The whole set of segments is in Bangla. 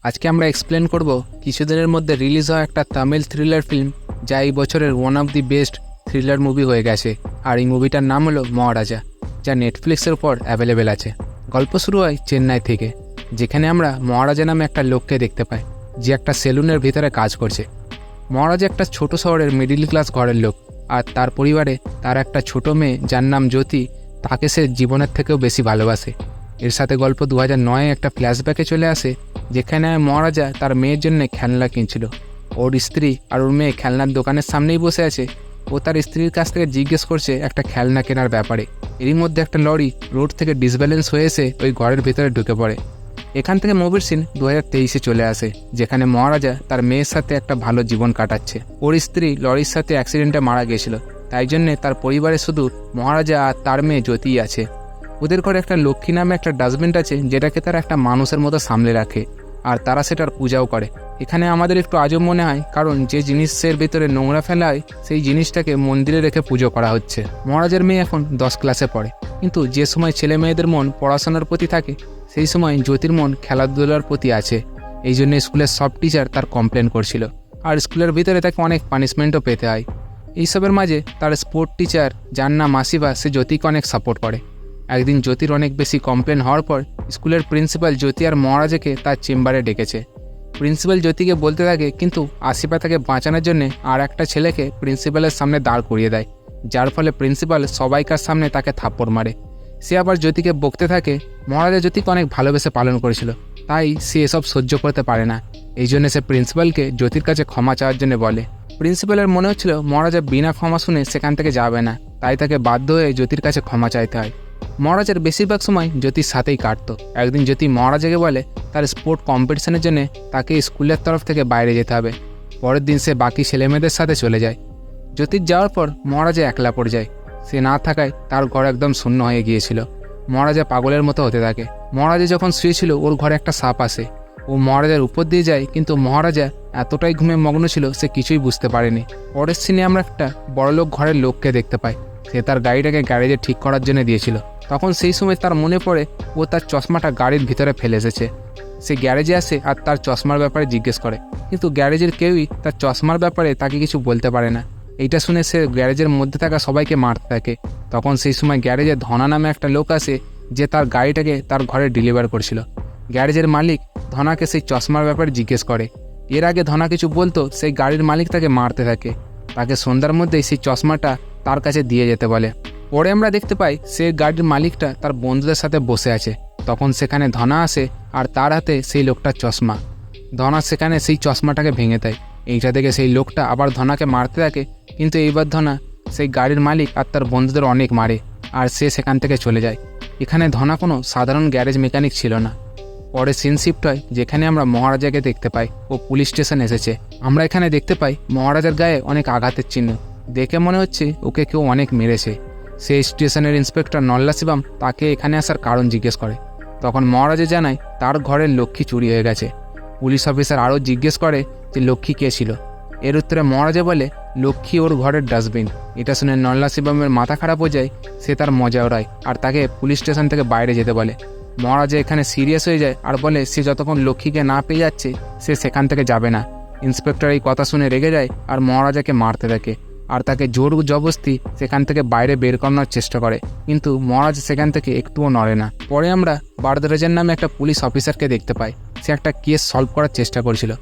আজকে আমরা এক্সপ্লেন করব কিছুদিনের মধ্যে রিলিজ হওয়া একটা তামিল থ্রিলার ফিল্ম যা এই বছরের one of the best thriller movie হয়ে গেছে। আর এই মুভিটার নাম হলো মহারাজা, যা নেটফ্লিক্সের উপর অ্যাভেলেবেল আছে। গল্প শুরু হয় চেন্নাই থেকে, যেখানে আমরা মহারাজা নামে একটা লোককে দেখতে পাই, যে একটা সেলুনের ভিতরে কাজ করছে। মহারাজা একটা ছোট শহরের মিডিল ক্লাস ঘরের লোক, আর তার পরিবারে তার একটা ছোট মেয়ে যার নাম জ্যোতি। তাকে সে জীবনের থেকেও বেশি ভালোবাসে। এর সাথে গল্প 2009 একটা ফ্ল্যাশব্যাকে চলে আসে, যেখানে মহারাজা তার মেয়ের জন্য খেলনা কিনছিল। ওর স্ত্রী আর ওর মেয়ে খেলনার দোকানের সামনেই বসে আছে। ও তার স্ত্রীর কাছ থেকে জিজ্ঞেস করছে একটা খেলনা কেনার ব্যাপারে। এরই মধ্যে একটা লরি রোড থেকে ডিসব্যালেন্স হয়ে এসে ওই ঘরের ভিতরে ঢুকে পড়ে। এখান থেকে মুভির সিন 2023-এ চলে আসে, যেখানে মহারাজা তার মেয়ের সাথে একটা ভালো জীবন কাটাচ্ছে। ওর স্ত্রী লরির সাথে অ্যাক্সিডেন্টে মারা গিয়েছিল, তাই জন্যে তার পরিবারে শুধু মহারাজা আর তার মেয়ে জ্যোতিই আছে। ওদের ঘরে একটা লক্ষ্মী নামে একটা ডাস্টবিন আছে, যেটাকে তারা একটা মানুষের মতো সামলে রাখে, আর তারা সেটার পূজাও করে। এখানে আমাদের একটু আজব মনে হয়, কারণ যে জিনিসের ভিতরে নোংরা ফেলা হয় সেই জিনিসটাকে মন্দিরে রেখে পুজো করা হচ্ছে। মহারাজের মেয়ে এখন 10 ক্লাসে পড়ে, কিন্তু যে সময় ছেলে মেয়েদের মন পড়াশোনার প্রতি থাকে, সেই সময় জ্যোতির মন খেলাধুলার প্রতি আছে। এই জন্য স্কুলের সব টিচার তার কমপ্লেন করছিল, আর স্কুলের ভিতরে তাকে অনেক পানিশমেন্টও পেতে হয়। এইসবের মাঝে তার স্পোর্ট টিচার, যার নাম আসিফা, সে জ্যোতিকে অনেক সাপোর্ট করে। একদিন জ্যোতির অনেক বেশি কমপ্লেন হওয়ার পর স্কুলের প্রিন্সিপাল জ্যোতি আর মহারাজাকে তার চেম্বারে ডেকেছে। প্রিন্সিপাল জ্যোতিকে বলতে থাকে, কিন্তু আসিফা তাকে বাঁচানোর জন্য আর একটা ছেলেকে প্রিন্সিপালের সামনে দাঁড় করিয়ে দেয়, যার ফলে প্রিন্সিপাল সবাইকার সামনে তাকে থাপ্পড় মারে। সে আবার জ্যোতিকে বকতে থাকে, মহারাজা জ্যোতিকে অনেক ভালোবেসে পালন করেছিল, তাই সে এসব সহ্য করতে পারে না। এই জন্য সে প্রিন্সিপালকে জ্যোতির কাছে ক্ষমা চাওয়ার জন্য বলে। প্রিন্সিপালের মনে হচ্ছিল মহারাজা বিনা ক্ষমা শুনে সেখান থেকে যাবে না, তাই তাকে বাধ্য হয়ে জ্যোতির কাছে ক্ষমা চাইতে হয়। মহারাজার বেশিরভাগ সময় জ্যোতির সাথেই কাটতো। একদিন জ্যোতি মহারাজাকে বলে তার স্পোর্ট কম্পিটিশনের জন্য তাকে স্কুলের তরফ থেকে বাইরে যেতে হবে। পরের দিন সে বাকি ছেলেমেয়েদের সাথে চলে যায়। জ্যোতির যাওয়ার পর মহারাজা একলা পড়ে যায়। সে না থাকায় তার ঘর একদম শূন্য হয়ে গিয়েছিল। মহারাজা পাগলের মতো হতে থাকে। মহারাজা যখন শুয়েছিল, ওর ঘরে একটা সাপ আসে। ও মহারাজার উপর দিয়ে যায়, কিন্তু মহারাজা এতটাই ঘুমে মগ্ন ছিল সে কিছুই বুঝতে পারেনি। পরের সিনে আমরা একটা বড়লোক ঘরের লোককে দেখতে পাই। সে তার গাড়িটাকে গ্যারেজে ঠিক করার জন্য দিয়েছিল। তখন সেই সময় তার মনে পড়ে ও তার চশমাটা গাড়ির ভিতরে ফেলে এসেছে। সে গ্যারেজে আসে আর তার চশমার ব্যাপারে জিজ্ঞেস করে, কিন্তু গ্যারেজের কেউই তার চশমার ব্যাপারে তাকে কিছু বলতে পারে না। এইটা শুনে সে গ্যারেজের মধ্যে থাকা সবাইকে মারতে থাকে। তখন সেই সময় গ্যারেজে ধনা নামে একটা লোক আসে, যে তার গাড়িটাকে তার ঘরে ডেলিভার করছিল। গ্যারেজের মালিক ধনাকে সেই চশমার ব্যাপারে জিজ্ঞেস করে। এর আগে ধনা কিছু বলতো, সেই গাড়ির মালিক তাকে মারতে থাকে। তাকে সন্ধ্যার মধ্যেই সেই চশমাটা তার কাছে দিয়ে যেতে বলে। পরে আমরা দেখতে পাই সে গাড়ির মালিকটা তার বন্ধুদের সাথে বসে আছে। তখন সেখানে ধনা আসে আর তার হাতে সেই লোকটার চশমা। ধনা সেখানে সেই চশমাটাকে ভেঙে দেয়। এইটা দেখে সেই লোকটা আবার ধনাকে মারতে থাকে, কিন্তু এইবার ধনা সেই গাড়ির মালিক আর তার বন্ধুদের অনেক মারে, আর সে সেখান থেকে চলে যায়। এখানে ধনা কোনো সাধারণ গ্যারেজ মেকানিক ছিল না। পরে সিন শিফট হয়, যেখানে আমরা মহারাজাকে দেখতে পাই। ও পুলিশ স্টেশন এসেছে। আমরা এখানে দেখতে পাই মহারাজার গায়ে অনেক আঘাতের চিহ্ন। দেখে মনে হচ্ছে ওকে কেউ অনেক মেরেছে। সেই স্টেশনের ইন্সপেক্টর নল্লা শিবম তাকে এখানে আসার কারণ জিজ্ঞেস করে। তখন মহারাজা জানায় তার ঘরের লক্ষ্মী চুরি হয়ে গেছে। পুলিশ অফিসার আরও জিজ্ঞেস করে যে লক্ষ্মী কে ছিল। এর উত্তরে মহারাজা বলে লক্ষ্মী ওর ঘরের ডাস্টবিন। এটা শুনে নল্লা শিবমের মাথা খারাপ হয়ে যায়। সে তার মজা ওড়ায় আর তাকে পুলিশ স্টেশন থেকে বাইরে যেতে বলে। মহারাজা এখানে সিরিয়াস হয়ে যায় আর বলে সে যতক্ষণ লক্ষ্মীকে না পেয়ে যাচ্ছে সে সেখান থেকে যাবে না। ইন্সপেক্টর এই কথা শুনে রেগে যায় আর মহারাজাকে মারতে থাকে, আর তাকে জোর জবরদস্তি সেখান থেকে বাইরে বের করানোর চেষ্টা করে, কিন্তু মহারাজ সেখান থেকে একটুও নড়ে না। পরে আমরা বারদরাজের নামে একটা পুলিশ অফিসারকে দেখতে পাই। সে একটা কেস সলভ করার চেষ্টা করছিল।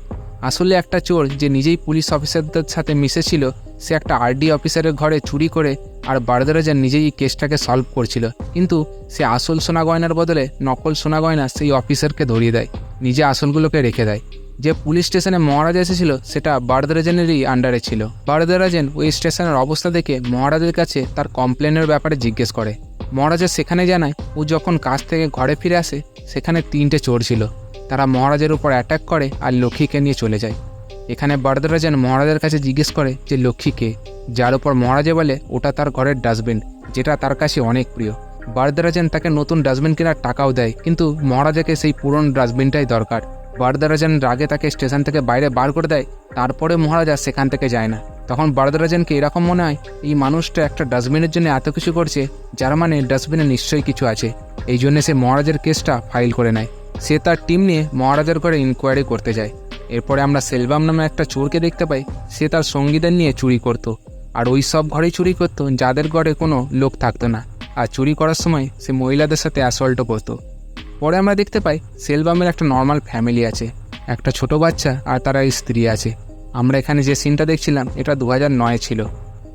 আসলে একটা চোর যে নিজেই পুলিশ অফিসারদের সাথে মিশেছিল, সে একটা আরডি অফিসারের ঘরে চুরি করে, আর বারদরাজা নিজেই এই কেসটাকে সলভ করছিল। কিন্তু সে আসল সোনা গয়নার বদলে নকল সোনা গয়না সেই অফিসারকে ধরিয়ে দেয়, নিজে আসলগুলোকে রেখে দেয়। যে পুলিশ স্টেশনে মহারাজা এসেছিল সেটা বারদরাজেনেরই আন্ডারে ছিল। বারদরাজেন ওই স্টেশনের অবস্থা দেখে মহারাজের কাছে তার কমপ্লেনের ব্যাপারে জিজ্ঞেস করে। মহারাজা সেখানে জানায় ও যখন কাজ থেকে ঘরে ফিরে আসে সেখানে 3টে চোর ছিল। তারা মহারাজের উপর অ্যাটাক করে আর লক্ষ্মীকে নিয়ে চলে যায়। এখানে বারদরাজেন মহারাজের কাছে জিজ্ঞেস করে যে লক্ষ্মী কে, যার উপর মহারাজা বলে ওটা তার ঘরের ডাস্টবিন, যেটা তার কাছে অনেক প্রিয়। বারদরাজেন তাকে নতুন ডাস্টবিন কেনার টাকাও দেয়, কিন্তু মহারাজাকে সেই পুরনো ডাস্টবিনটাই দরকার। বারদরাজেন রাগে তাকে স্টেশন থেকে বাইরে বার করে দেয়। তারপরে মহারাজা সেখান থেকে যায় না। তখন বারদরাজেনকে এরকম মনে হয় এই মানুষটা একটা ডাস্টবিনের জন্য এত কিছু করছে, যার মানে ডাস্টবিনে নিশ্চয়ই কিছু আছে। এই জন্য সে মহারাজের কেসটা ফাইল করে নেয়। সে তার টিম নিয়ে মহারাজার ঘরে ইনকোয়ারি করতে যায়। এরপরে আমরা সেলভাম নামে একটা চোরকে দেখতে পাই। সে তার সঙ্গীদের নিয়ে চুরি করত, আর ওই সব ঘরেই চুরি করতো যাদের ঘরে কোনো লোক থাকতো না, আর চুরি করার সময় সে মহিলাদের সাথে অ্যাসল্টও করতো। পরে আমরা দেখতে পাই সেলভামের একটা নর্মাল ফ্যামিলি আছে, একটা ছোট বাচ্চা আর তার স্ত্রী আছে। আমরা এখানে যে সিনটা দেখছিলাম এটা 2009 ছিল।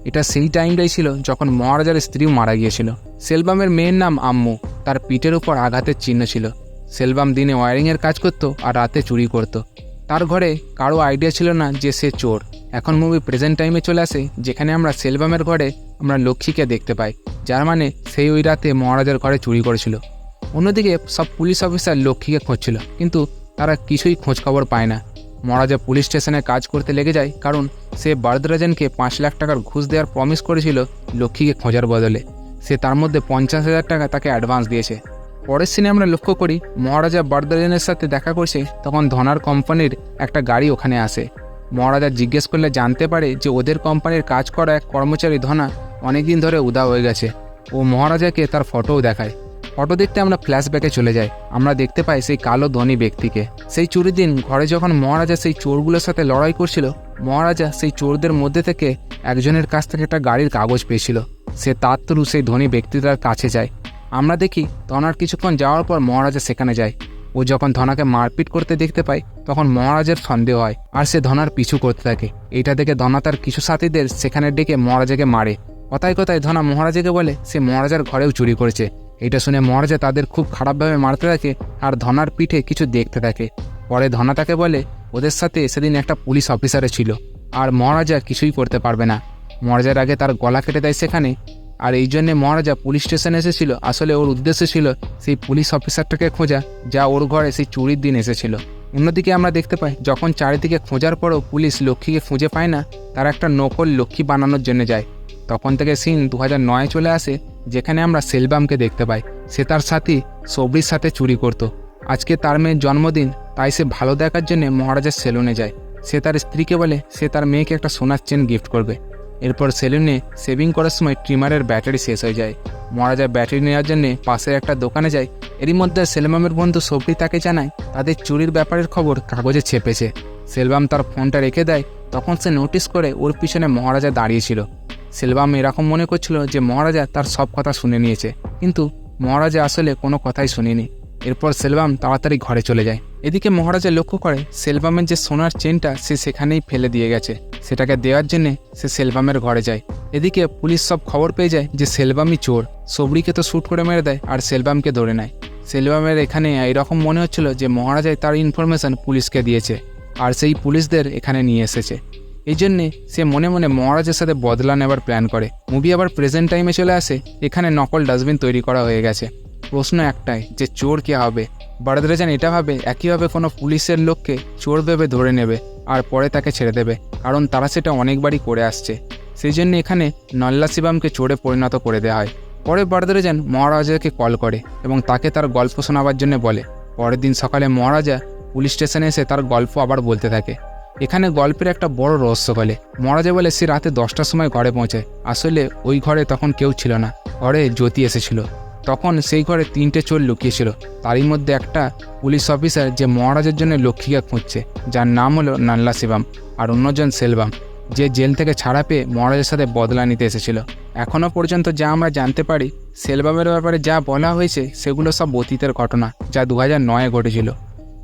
এটা সেই টাইমটাই ছিল যখন মহারাজার স্ত্রীও মারা গিয়েছিল। সেলভামের মেয়ের নাম আম্মু, তার পিঠের উপর আঘাতের চিহ্ন ছিল। সেলভাম দিনে ওয়ারিংয়ের কাজ করত আর রাতে চুরি করত। তার ঘরে কারো আইডিয়া ছিল না যে সে চোর। এখন মুভি প্রেজেন্ট টাইমে চলে আসে, যেখানে আমরা সেলভামের ঘরে আমরা লক্ষ্মীকে দেখতে পাই, যার মানে সেই ওই রাতে মহারাজার ঘরে চুরি করেছিল। অন্যদিকে সব পুলিশ অফিসার লক্ষ্মীকে খুঁজছিল, কিন্তু তারা কিছুই খোঁজখবর পায় না। মহারাজা পুলিশ স্টেশনে কাজ করতে লেগে যায়, কারণ সে বরদরাজানকে 5 লাখ টাকার ঘুষ দেওয়ার প্রমিস করেছিল লক্ষ্মীকে খোঁজার বদলে। সে তার মধ্যে 50,000 টাকা তাকে অ্যাডভান্স দিয়েছে। পরের সিনে আমরা লক্ষ্য করি মহারাজা বরদরাজানের সাথে দেখা করছে, তখন ধনার কোম্পানির একটা গাড়ি ওখানে আসে। মহারাজা জিজ্ঞেস করলে জানতে পারে যে ওদের কোম্পানির কাজ করা এক কর্মচারী ধনা অনেকদিন ধরে উদা হয়ে গেছে। ও মহারাজাকে তার ফটোও দেখায়। ফটো দেখতে আমরা ফ্ল্যাশব্যাকে চলে যাই। আমরা দেখতে পাই সেই কালো ধনী ব্যক্তিকে। সেই চুরির দিন ঘরে যখন মহারাজা সেই চোরগুলোর সাথে লড়াই করছিল, মহারাজা সেই চোরদের মধ্যে থেকে একজনের কাছ থেকে একটা গাড়ির কাগজ পেয়েছিল। সে তার থ্রু সেই ধনী ব্যক্তিটার কাছে যায়। আমরা দেখি ধনার কিছুক্ষণ যাওয়ার পর মহারাজা সেখানে যায়। ও যখন ধনাকে মারপিট করতে দেখতে পায়, তখন মহারাজের সন্দেহ হয় আর সে ধনার পিছু করতে থাকে। এইটা দেখে ধনা তার কিছু সাথীদের সেখানে ডেকে মহারাজাকে মারে। কথায় কথায় ধনা মহারাজাকে বলে সে মহারাজার ঘরেও চুরি করেছে। এটা শুনে মহারাজা তাদের খুব খারাপভাবে মারতে থাকে আর ধনার পিঠে কিছু দেখতে থাকে। পরে ধনা তাকে বলে ওদের সাথে সেদিন একটা পুলিশ অফিসারে ছিল, আর মহারাজা কিছুই করতে পারবে না। মহারাজার আগে তার গলা কেটে দেয় সেখানে। আর এই জন্যে মহারাজা পুলিশ স্টেশনে এসেছিল। আসলে ওর উদ্দেশ্য ছিল সেই পুলিশ অফিসারটাকে খোঁজা, যা ওর ঘরে সেই চুরির দিন এসেছিল। অন্যদিকে আমরা দেখতে পাই যখন চারিদিকে খোঁজার পরও পুলিশ লক্ষ্মীকে খুঁজে পায় না, তারা একটা নকল লক্ষ্মী বানানোর জন্য যায়। তখন থেকে সিন 2009 চলে আসে, যেখানে আমরা সেলভামকে দেখতে পাই। সে তার সাথী সবরির সাথে চুরি করত। আজকে তার মেয়ের জন্মদিন, তাই সে ভালো দেখার জন্য মহারাজার সেলুনে যায়। সে তার স্ত্রীকে বলে সে তার মেয়েকে একটা সোনার চেন গিফট করবে। এরপর সেলুনে সেভিং করার সময় ট্রিমারের ব্যাটারি শেষ হয়ে যায়। মহারাজা ব্যাটারি নেওয়ার জন্য পাশের একটা দোকানে যায়। এরই মধ্যে সেলভামের বন্ধু সবরি তাকে জানায় তাদের চুরির ব্যাপারের খবর কাগজে ছেপেছে। সেলভাম তার ফোনটা রেখে দেয়। তখন সে নোটিস করে ওর পিছনে মহারাজা দাঁড়িয়েছিল। সেলভাম এরকম মনে করছিল যে মহারাজা তার সব কথা শুনে নিয়েছে, কিন্তু মহারাজা আসলে কোনো কথাই শুনেনি। এরপর সেলভাম তাড়াতাড়ি ঘরে চলে যায়। এদিকে মহারাজা লক্ষ্য করে সেলভামের যে সোনার চেনটা সে সেখানেই ফেলে দিয়ে গেছে। সেটাকে দেওয়ার জন্যে সে সেলভামের ঘরে যায়। এদিকে পুলিশ সব খবর পেয়ে যায় যে সেলভামই চোর। সবরিকে তো শ্যুট করে মেরে দেয় আর সেলভামকে ধরে নেয়। সেলভামের এখানে এরকম মনে হচ্ছিল যে মহারাজাই তার ইনফরমেশন পুলিশকে দিয়েছে, আর সেই পুলিশদের এখানে নিয়ে এসেছে। এই জন্যে সে মনে মনে মহারাজের সাথে বদলা নেবার প্ল্যান করে। মুভি আবার প্রেজেন্ট টাইমে চলে আসে। এখানে নকল ডাস্টবিন তৈরি করা হয়ে গেছে। প্রশ্ন একটাই যে চোর কে হবে। বরদরাজান এটা ভাবে একইভাবে কোনো পুলিশের লোককে চোর ভেবে ধরে নেবে আর পরে তাকে ছেড়ে দেবে, কারণ তারা সেটা অনেকবারই করে আসছে। সেই জন্য এখানে নল্লা শিবমকে চোরে পরিণত করে দেওয়া হয়। পরে বরদরাজান মহারাজাকে কল করে এবং তাকে তার গল্প শোনাবার জন্য বলে। পরের দিন সকালে মহারাজা পুলিশ স্টেশনে এসে তার গল্প আবার বলতে থাকে। এখানে গল্পের একটা বড় রহস্য বলে। মহারাজা বলে সে রাতে 10টার সময় ঘরে পৌঁছায়। আসলে ওই ঘরে তখন কেউ ছিল না, ঘরে জ্যোতি এসেছিল। তখন সেই ঘরে 3টে চোর লুকিয়েছিল। তারই মধ্যে একটা পুলিশ অফিসার যে মহারাজের জন্য লক্ষ্মীকে খুঁজছে, যার নাম হলো নল্লা শিবম, আর অন্যজন সেলভাম, যে জেল থেকে ছাড়া পেয়ে মহারাজের সাথে বদলা নিতে এসেছিল। এখনও পর্যন্ত যা আমরা জানতে পারি সেলভামের ব্যাপারে যা বলা হয়েছে সেগুলো সব অতীতের ঘটনা, যা 2009-এ ঘটেছিল।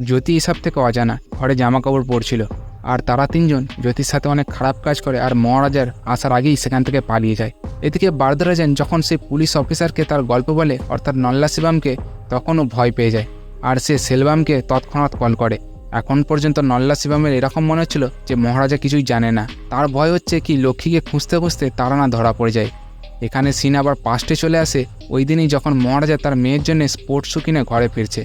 জ্যোতি এসব থেকে অজানা, ঘরে জামা কাপড় পরছিল। আর তারা 3জন জ্যোতির সাথে অনেক খারাপ কাজ করে আর মহারাজার আসার আগেই সেখান থেকে পালিয়ে যায়। এদিকে বরদরাজান যখন সেই পুলিশ অফিসারকে তার গল্প বলে, অর্থাৎ নল্লা শিবমকে, তখনও ভয় পেয়ে যায় আর সে সেলভামকে তৎক্ষণাৎ কল করে। এখন পর্যন্ত নল্লা শিবমের এরকম মনে হচ্ছিল যে মহারাজা কিছুই জানে না। তার ভয় হচ্ছে কি লক্ষ্মীকে খুঁজতে খুঁজতে তারা না ধরা পড়ে যায়। এখানে সিন আবার পাস্টে চলে আসে। ওই দিনই যখন মহারাজা তার মেয়ের জন্য স্পোর্টস শু কিনে ঘরে ফিরছে।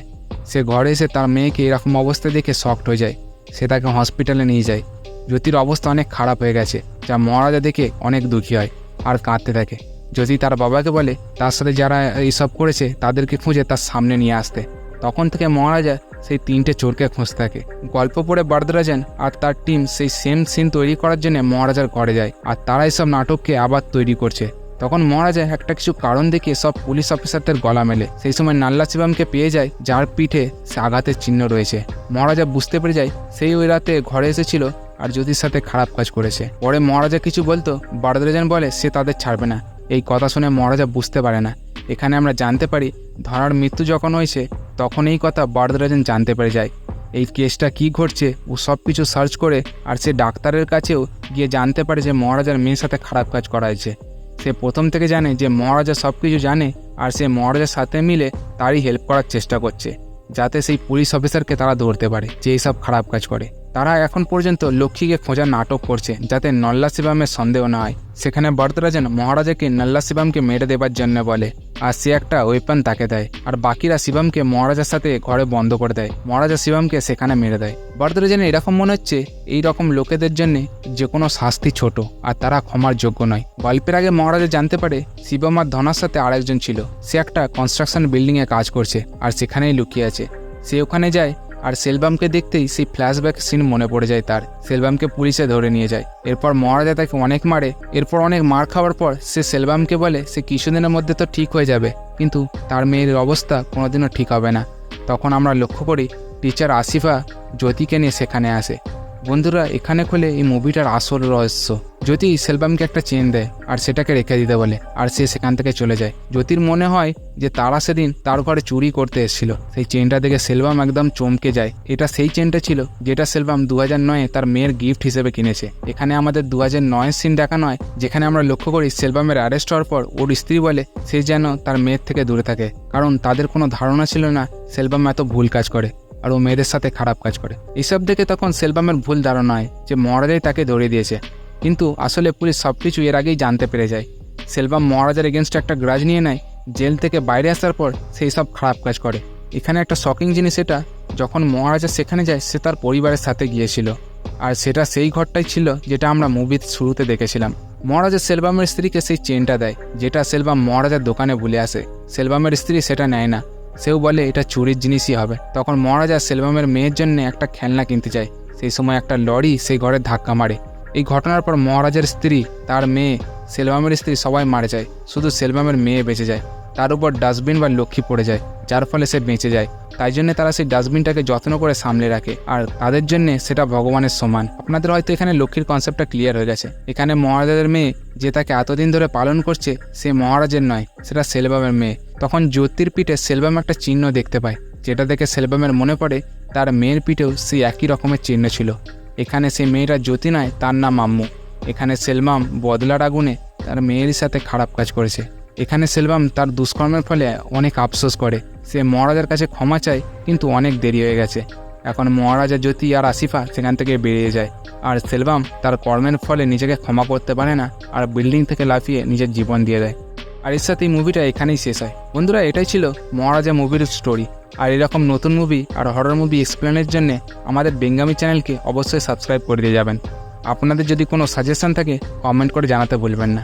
সে ঘরে এসে তার মেয়েকে এরকম অবস্থা দেখে শকড হয়ে যায়। সে তাকে হসপিটালে নিয়ে যায়। জ্যোতির অবস্থা অনেক খারাপ হয়ে গেছে, যা মহারাজা দেখে অনেক দুঃখী হয় আর কাঁদতে থাকে। জ্যোতি তার বাবাকে বলে তার সাথে যারা এইসব করেছে তাদেরকে খুঁজে তার সামনে নিয়ে আসতে। তখন থেকে মহারাজা সেই 3টে চোরকে খুঁজতে থাকে। গল্প পড়ে বরদরাজান আর তার টিম সেই সেম সিন তৈরি করার জন্য মহারাজার ঘরে যায়, আর তারা এইসব নাটককে আবার তৈরি করছে। তখন মহারাজা একটা কিছু কারণ দেখিয়ে সব পুলিশ অফিসারদের গলা মেলে। সেই সময় নাল্লা শিবমকে পেয়ে যায়, যার পিঠে সে আঘাতের চিহ্ন রয়েছে। মহারাজা বুঝতে পেরে যায় সেই ওই রাতে ঘরে এসেছিল আর জ্যোতির সাথে খারাপ কাজ করেছে। পরে মহারাজা কিছু বলতো, বরদরাজান বলে সে তাদের ছাড়বে না। এই কথা শুনে মহারাজা বুঝতে পারে না। এখানে আমরা জানতে পারি ধরার মৃত্যু যখন হয়েছে তখন এই কথা বরদরাজান জানতে পেরে যায়। এই কেসটা কি ঘটছে ও সব কিছু সার্চ করে আর সে ডাক্তারের কাছেও গিয়ে জানতে পারে যে মহারাজার মেয়ের সাথে খারাপ কাজ করা হয়েছে। সে প্রথম থেকে জানে যে মহারাজা সব কিছু জানে আর সে মহারাজার সাথে মিলে তারই হেল্প করার চেষ্টা করছে, যাতে সেই পুলিশ অফিসারকে তারা ধরতে পারে যে এইসব খারাপ কাজ করে। তারা এখন পর্যন্ত লক্ষ্মীকে খোঁজার নাটক করছে যাতে নল্লা শিবমের সন্দেহ না হয়। সেখানে বরদরাজান মহারাজাকে নল্লা শিবমকে মেরে দেবার জন্য বলে আর সে একটা ওয়েপন তাকে দেয় আর বাকিরা শিবমকে মহারাজার সাথে ঘরে বন্ধ করে দেয়। মহারাজা শিবমকে সেখানে মেরে দেয়। বরদরাজানের এরকম মনে হচ্ছে এই রকম লোকেদের জন্য যে কোনো শাস্তি ছোট আর তারা ক্ষমার যোগ্য নয়। গল্পের আগে মহারাজা জানতে পারে শিবম আর ধনার সাথে আরেকজন ছিল। সে একটা কনস্ট্রাকশন বিল্ডিংয়ে কাজ করছে আর সেখানেই লুকিয়ে আছে। সে ওখানে যায় আর সেলভামকে দেখতেই সেই ফ্ল্যাশব্যাক সিন মনে পড়ে যায় তার। সেলভামকে পুলিশে ধরে নিয়ে যায়। এরপর মহারাজা তাকে অনেক মারে। এরপর অনেক মার খাওয়ার পর সে সেলভামকে বলে সে কিছুদিনের মধ্যে তো ঠিক হয়ে যাবে, কিন্তু তার মেয়ের অবস্থা কোনোদিনও ঠিক হবে না। তখন আমরা লক্ষ্য করি টিচার আসিফা জ্যোতিকে নিয়ে সেখানে আসে। বন্ধুরা, এখানে খুলে এই মুভিটার আসল রহস্য। জ্যোতি সেলভামকে একটা চেন দেয় আর সেটাকে রেখে দিতে বলে আর সে সেখান থেকে চলে যায়। জ্যোতির মনে হয় যে তারা সেদিন তার ঘরে চুরি করতে এসেছিল। সেই চেনটা দেখে সেলভাম একদম চমকে যায়। এটা সেই চেনটা ছিল যেটা সেলভাম 2009-এ তার মেয়ের গিফট হিসেবে কিনেছে। এখানে আমাদের 2009-এর সিন দেখানো হয়, যেখানে আমরা লক্ষ্য করি সেলভামের অ্যারেস্ট হওয়ার পর ওর স্ত্রী বলে সে যেন তার মেয়ের থেকে দূরে থাকে, কারণ তাদের কোনো ধারণা ছিল না সেলভাম এত ভুল কাজ করে আর ও মেয়েদের সাথে খারাপ কাজ করে। এইসব দেখে তখন সেলভামের ভুল ধারণা হয় যে মহারাজাই তাকে ধরিয়ে দিয়েছে, কিন্তু আসলে পুলিশ সব কিছু এর আগেই জানতে পেরে যায়। সেলভাম মহারাজার এগেনস্টে একটা গ্রাজ নিয়ে নেয়। জেল থেকে বাইরে আসার পর সেই সব খারাপ কাজ করে। এখানে একটা শকিং জিনিস, এটা যখন মহারাজা সেখানে যায় সে তার পরিবারের সাথে গিয়েছিল আর সেটা সেই ঘরটাই ছিল যেটা আমরা মুভির শুরুতে দেখেছিলাম। মহারাজা সেলভামের স্ত্রীকে সেই চেনটা দেয় যেটা সেলভাম মহারাজার দোকানে ভুলে আসে। সেলভামের স্ত্রী সেটা নেয় না, সেও বলে এটা চুরির জিনিসই হবে। তখন মহারাজা সেলভামের মেয়ের জন্য একটা খেলনা কিনতে চায়। সেই সময় একটা লরি সেই ঘরে ধাক্কা মারে। এই ঘটনার পর মহারাজার স্ত্রী, তার মেয়ে, সেলভামের স্ত্রী সবাই মারা যায়, শুধু সেলভামের মেয়ে বেঁচে যায়। তার উপর ডাস্টবিন বা লক্ষ্মী পড়ে যায়, যার ফলে সে বেঁচে যায়। তাই জন্য তারা সেই ডাস্টবিনটাকে যত্ন করে সামলে রাখে আর তাদের জন্য সেটা ভগবানের সমান। আপনাদের হয়তো এখানে লক্ষ্মীর কনসেপ্টটা ক্লিয়ার হয়ে গেছে। এখানে মহারাজাদের মেয়ে যে তাকে এতদিন ধরে পালন করছে সে মহারাজের নয়, সেটা সেলভামের মেয়ে। তখন জ্যোতির পিঠে সেলভাম একটা চিহ্ন দেখতে পায়, যেটা দেখে সেলভামের মনে পড়ে তার মেয়ের পিঠেও সেই একই রকমের চিহ্ন ছিল। এখানে সেই মেয়েটা জ্যোতি নয়, তার নাম আম্মু। এখানে সেলভাম বদলার আগুনে তার মেয়ের সাথে খারাপ কাজ করেছে। এখানে সেলভাম তার দুষ্কর্মের ফলে অনেক আফসোস করে। সে মহারাজার কাছে ক্ষমা চায়, কিন্তু অনেক দেরি হয়ে গেছে। এখন মহারাজা জ্যোতি আর আসিফা সেখান থেকে বেরিয়ে যায় আর সেলভাম তার কর্মের ফলে নিজেকে ক্ষমা করতে পারে না আর বিল্ডিং থেকে লাফিয়ে নিজের জীবন দিয়ে দেয়। আর এর সাথে এই মুভিটা এখানেই শেষ হয়। বন্ধুরা, এটাই ছিল মহারাজা মুভির স্টোরি। আর এরকম নতুন মুভি আর হরর মুভি এক্সপ্লেনের জন্য আমাদের বেঙ্গামি চ্যানেলকে অবশ্যই সাবস্ক্রাইব করে দিয়ে যাবেন। আপনাদের যদি কোনো সাজেশন থাকে কমেন্ট করে জানাতে ভুলবেন না।